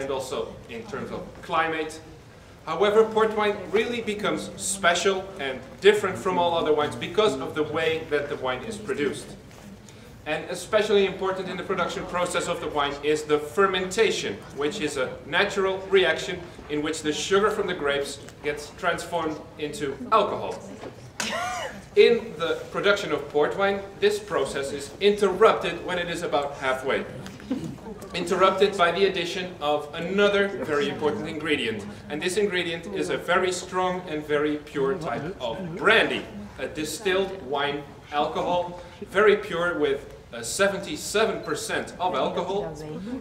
and also in terms of climate. However, port wine really becomes special and different from all other wines because of the way that the wine is produced. And especially important in the production process of the wine is the fermentation, which is a natural reaction in which the sugar from the grapes gets transformed into alcohol. In the production of port wine, this process is interrupted when it is about halfway. Interrupted by the addition of another very important ingredient. And this ingredient is a very strong and very pure type of brandy, a distilled wine alcohol, very pure with 77% of alcohol.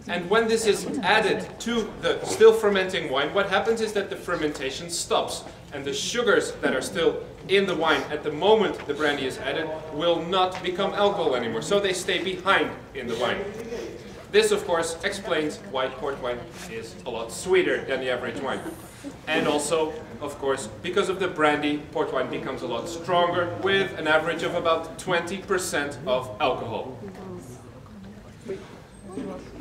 And when this is added to the still fermenting wine, what happens is that the fermentation stops, and the sugars that are still in the wine at the moment the brandy is added will not become alcohol anymore, so they stay behind in the wine. This, of course, explains why port wine is a lot sweeter than the average wine. And also, of course, because of the brandy, port wine becomes a lot stronger with an average of about 20% of alcohol.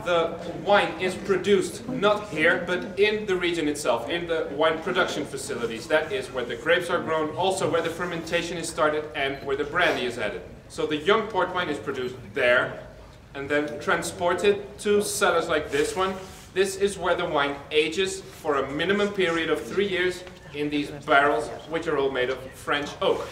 The wine is produced not here, but in the region itself, in the wine production facilities. That is where the grapes are grown, also where the fermentation is started and where the brandy is added. So the young port wine is produced there, and then transported to cellars like this one. This is where the wine ages for a minimum period of 3 years in these barrels, which are all made of French oak.